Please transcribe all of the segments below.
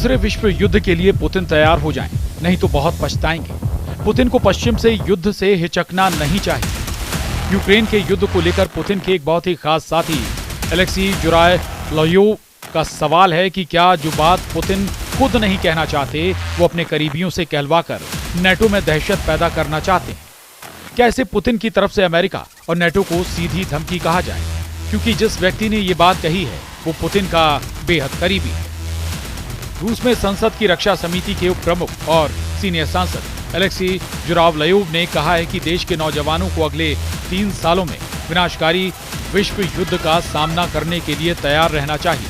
तीसरे विश्व युद्ध के लिए पुतिन तैयार हो जाएं, नहीं तो बहुत पछताएंगे। पुतिन को पश्चिम से युद्ध से हिचकना नहीं चाहिए। यूक्रेन के युद्ध को लेकर पुतिन के एक बहुत ही खास साथी एलेक्सी जुरायलोव का सवाल है कि क्या जो बात पुतिन खुद नहीं कहना चाहते वो अपने करीबियों से कहलवाकर नेटो में दहशत पैदा करना चाहते हैं। क्या इसे पुतिन की तरफ से अमेरिका और नेटो को सीधी धमकी कहा जाए, क्योंकि जिस व्यक्ति ने ये बात कही है वो पुतिन का बेहद करीबी है। रूस में संसद की रक्षा समिति के उप प्रमुख और सीनियर सांसद एलेक्सी जुरायलोव ने कहा है कि देश के नौजवानों को अगले 3 सालों में विनाशकारी विश्व युद्ध का सामना करने के लिए तैयार रहना चाहिए।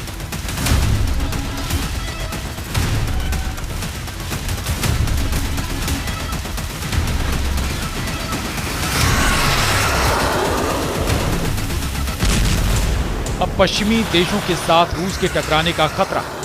अब पश्चिमी देशों के साथ रूस के टकराने का खतरा है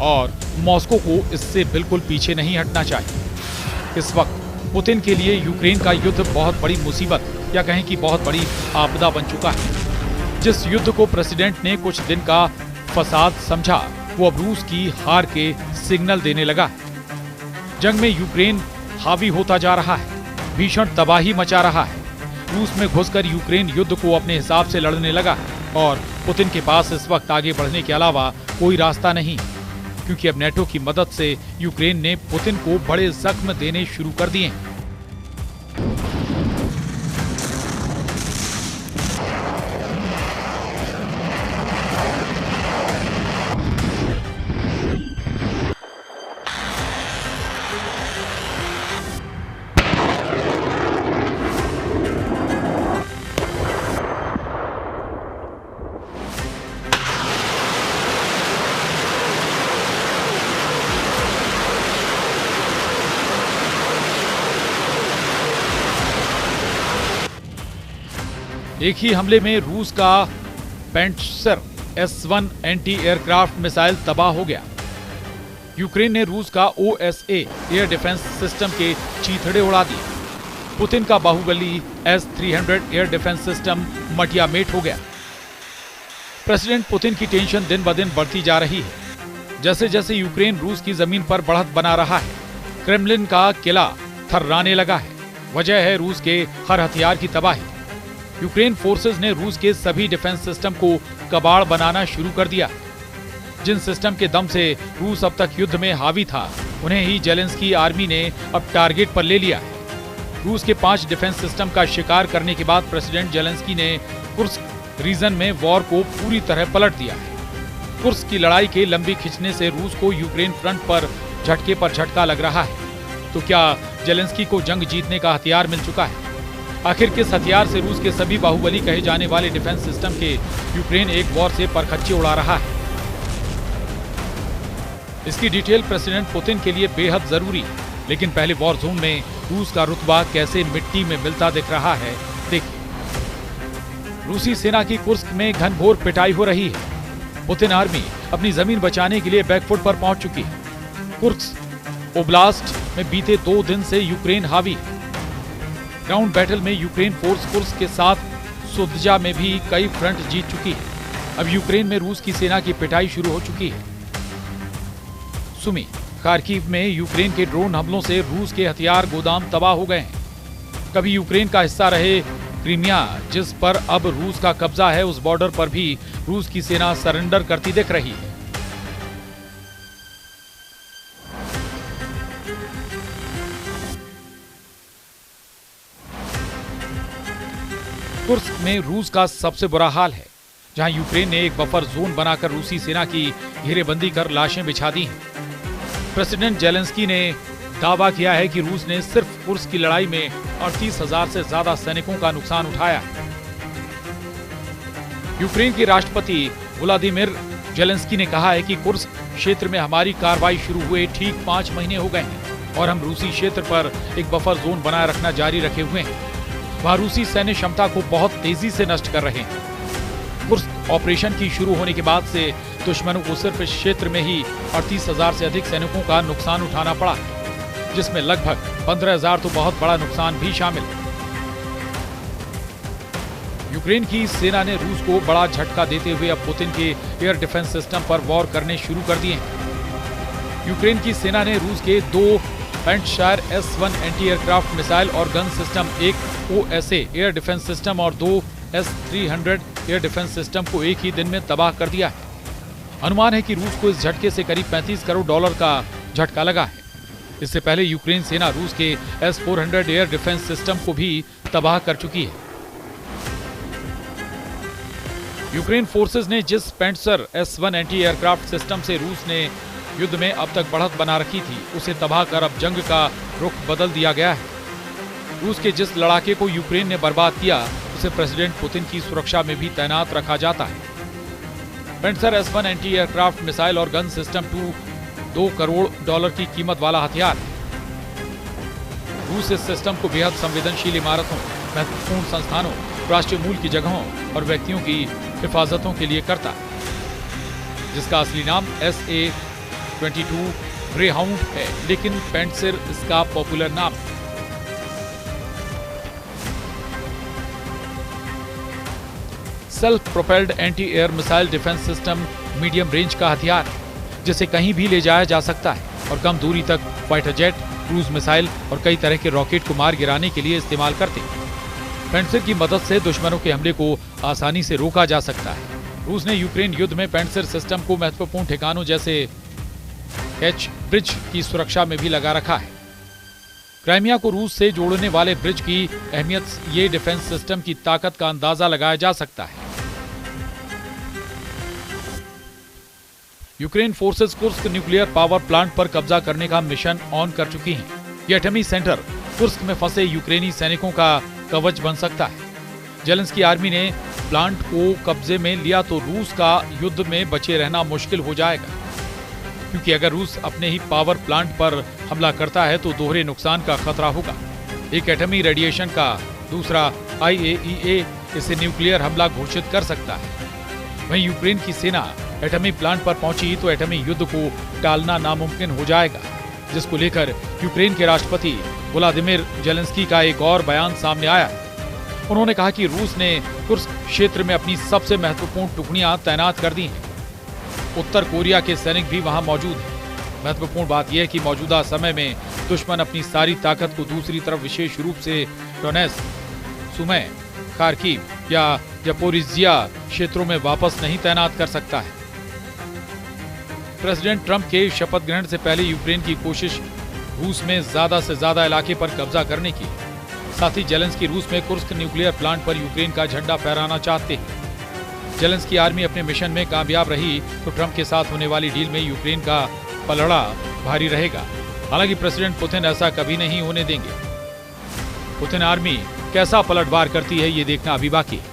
और मॉस्को को इससे बिल्कुल पीछे नहीं हटना चाहिए। इस वक्त पुतिन के लिए यूक्रेन का युद्ध बहुत बड़ी मुसीबत या कहें कि बहुत बड़ी आपदा बन चुका है। जिस युद्ध को प्रेसिडेंट ने कुछ दिन का फसाद समझा वो अब रूस की हार के सिग्नल देने लगा है। जंग में यूक्रेन हावी होता जा रहा है, भीषण तबाही मचा रहा है। रूस में घुसकर यूक्रेन युद्ध को अपने हिसाब से लड़ने लगा है और पुतिन के पास इस वक्त आगे बढ़ने के अलावा कोई रास्ता नहीं, क्योंकि अब नेटो की मदद से यूक्रेन ने पुतिन को बड़े जख्म देने शुरू कर दिए हैं। एक ही हमले में रूस का पेंटसर S-1 एंटी एयरक्राफ्ट मिसाइल तबाह हो गया। यूक्रेन ने रूस का OSA एयर डिफेंस सिस्टम के चीथड़े उड़ा दिए। पुतिन का Baahubali S-300 air defence system मटियामेट हो गया। प्रेसिडेंट पुतिन की टेंशन दिन ब दिन बढ़ती जा रही है। जैसे जैसे यूक्रेन रूस की जमीन पर बढ़त बना रहा है, क्रेमलिन का किला थर्राने लगा है। वजह है रूस के हर हथियार की तबाही। यूक्रेन फोर्सेस ने रूस के सभी डिफेंस सिस्टम को कबाड़ बनाना शुरू कर दिया। जिन सिस्टम के दम से रूस अब तक युद्ध में हावी था, उन्हें ही जेलेंस्की आर्मी ने अब टारगेट पर ले लिया है। रूस के 5 डिफेंस सिस्टम का शिकार करने के बाद प्रेसिडेंट जेलेंस्की ने कुर्स्क रीजन में वॉर को पूरी तरह पलट दिया है। कुर्स्क की लड़ाई के लंबी खिंचने से रूस को यूक्रेन फ्रंट पर झटका लग रहा है। तो क्या जेलेंस्की को जंग जीतने का हथियार मिल चुका है? आखिर किस हथियार से रूस के सभी बाहुबली कहे जाने वाले डिफेंस सिस्टम के यूक्रेन एक वॉर से परखच्चे उड़ा रहा है? इसकी डिटेल प्रेसिडेंट पुतिन के लिए बेहद जरूरी है। लेकिन पहले वॉर जोन में रूस का रुतबा कैसे मिट्टी में मिलता दिख रहा है, देखिए। रूसी सेना की कुर्स्क में घनघोर पिटाई हो रही है। पुतिन आर्मी अपनी जमीन बचाने के लिए बैकफुट पर पहुंच चुकी है। कुर्स्क ओब्लास्ट में बीते 2 दिन से यूक्रेन हावी है। ग्राउंड बैटल में यूक्रेन फोर्स कुर्स्क के साथ सुदजा में भी कई फ्रंट जीत चुकी है। अब यूक्रेन में रूस की सेना की पिटाई शुरू हो चुकी है। सुमी, खार्किव में यूक्रेन के ड्रोन हमलों से रूस के हथियार गोदाम तबाह हो गए हैं। कभी यूक्रेन का हिस्सा रहे क्रीमिया, जिस पर अब रूस का कब्जा है, उस बॉर्डर पर भी रूस की सेना सरेंडर करती दिख रही है। कुर्स्क में रूस का सबसे बुरा हाल है, जहां यूक्रेन ने एक बफर जोन बनाकर रूसी सेना की घेरेबंदी कर लाशें बिछा दी हैं। प्रेसिडेंट जेलेंस्की ने दावा किया है कि रूस ने सिर्फ कुर्स्क की लड़ाई में 38,000 से ज्यादा सैनिकों का नुकसान उठाया है। यूक्रेन के राष्ट्रपति व्लादिमीर जेलेंस्की ने कहा है कि कुर्स्क क्षेत्र में हमारी कार्रवाई शुरू हुए ठीक 5 महीने हो गए हैं और हम रूसी क्षेत्र पर एक बफर जोन बनाए रखना जारी रखे हुए हैं। वह रूसी सैन्य क्षमता को बहुत तेजी से नष्ट कर रहे हैं। कुर्स्क ऑपरेशन की शुरू होने के बाद से दुश्मनों को सिर्फ इस क्षेत्र में ही 38,000 से अधिक सैनिकों का नुकसान उठाना पड़ा, जिसमें लगभग 15,000 तो बहुत बड़ा नुकसान भी शामिल है। यूक्रेन की सेना ने रूस को बड़ा झटका देते हुए अब पुतिन के एयर डिफेंस सिस्टम पर वॉर करने शुरू कर दिए हैं। यूक्रेन की सेना ने रूस के 2 पेंटशायर S-1 एंटी एयरक्राफ्ट मिसाइल और गन सिस्टम, एक OSA एयर डिफेंस सिस्टम और 2 S-300 एयर डिफेंस सिस्टम को एक ही दिन में तबाह कर दिया है। अनुमान है कि रूस को इस झटके से करीब $35 करोड़ का झटका लगा है। इससे पहले यूक्रेन सेना रूस के S-400 एयर डिफेंस सिस्टम को भी तबाह कर चुकी है। यूक्रेन फोर्सेस ने जिस पेंटसर S-1 एंटी एयरक्राफ्ट सिस्टम से रूस ने युद्ध में अब तक बढ़त बना रखी थी, उसे तबाह कर अब जंग का रुख बदल दिया गया है। रूस के जिस लड़ाके को यूक्रेन ने बर्बाद किया, उसे प्रेसिडेंट पुतिन की सुरक्षा में भी तैनात रखा जाता है। पेंटसर S-1 एंटी एयरक्राफ्ट मिसाइल और गन सिस्टम $2 करोड़ की कीमत वाला हथियार है। रूस इस सिस्टम को बेहद संवेदनशील इमारतों, महत्वपूर्ण संस्थानों, राष्ट्रीय मूल की जगहों और व्यक्तियों की हिफाजतों के लिए करता है, जिसका असली नाम SA-22 ग्रेहाउंड है, लेकिन पेंटसर इसका पॉपुलर नाम है। Self propelled anti air missile defence system medium range का हथियार है, जिसे कहीं भी ले जाया जा सकता है और कम दूरी तक फाइटर जेट, क्रूज मिसाइल और कई तरह के रॉकेट को मार गिराने के लिए इस्तेमाल करते हैं। पेंटसर की मदद से दुश्मनों के हमले को आसानी से रोका जा सकता है। रूस ने यूक्रेन युद्ध में पेंटसर सिस्टम को महत्वपूर्ण ठिकानों जैसे एच ब्रिज की सुरक्षा में भी लगा रखा है। क्राइमिया को रूस से जोड़ने वाले ब्रिज की अहमियत ये डिफेंस सिस्टम की ताकत का अंदाजा लगाया जा सकता है। Ukraine forces Kursk nuclear power plant पर कब्जा करने का मिशन ऑन कर चुकी हैं। यह एटमी सेंटर कुर्स्क में फंसे यूक्रेनी सैनिकों का कवच बन सकता है। जेलेंस्की आर्मी ने प्लांट को कब्जे में लिया तो रूस का युद्ध में बचे रहना मुश्किल हो जाएगा, क्योंकि अगर रूस अपने ही पावर प्लांट पर हमला करता है तो दोहरे नुकसान का खतरा होगा। एक एटमी रेडिएशन का, दूसरा IAEA इसे न्यूक्लियर हमला घोषित कर सकता है। वहीं यूक्रेन की सेना एटमी प्लांट पर पहुंची तो एटमी युद्ध को टालना नामुमकिन हो जाएगा, जिसको लेकर यूक्रेन के राष्ट्रपति व्लादिमीर जेलेंस्की का एक और बयान सामने आया है। उन्होंने कहा कि रूस ने कुर्स्क क्षेत्र में अपनी सबसे महत्वपूर्ण टुकड़ियां तैनात कर दी हैं। उत्तर कोरिया के सैनिक भी वहां मौजूद हैं। महत्वपूर्ण बात यह है कि मौजूदा समय में दुश्मन अपनी सारी ताकत को दूसरी तरफ, विशेष रूप से डोनेत्स्क, सुमी, खार्किव या ज़पोरिज़िया क्षेत्रों में वापस नहीं तैनात कर सकता है। प्रेसिडेंट ट्रंप के शपथ ग्रहण से पहले यूक्रेन की कोशिश रूस में ज्यादा से ज्यादा इलाके पर कब्जा करने की। साथ ही जेलेंस्की रूस में कुर्स्क न्यूक्लियर प्लांट पर यूक्रेन का झंडा फहराना चाहते हैं। जेलेंस्की आर्मी अपने मिशन में कामयाब रही तो ट्रंप के साथ होने वाली डील में यूक्रेन का पलड़ा भारी रहेगा। हालांकि प्रेसिडेंट पुतिन ऐसा कभी नहीं होने देंगे। पुतिन आर्मी कैसा पलटवार करती है, ये देखना अभी बाकी है।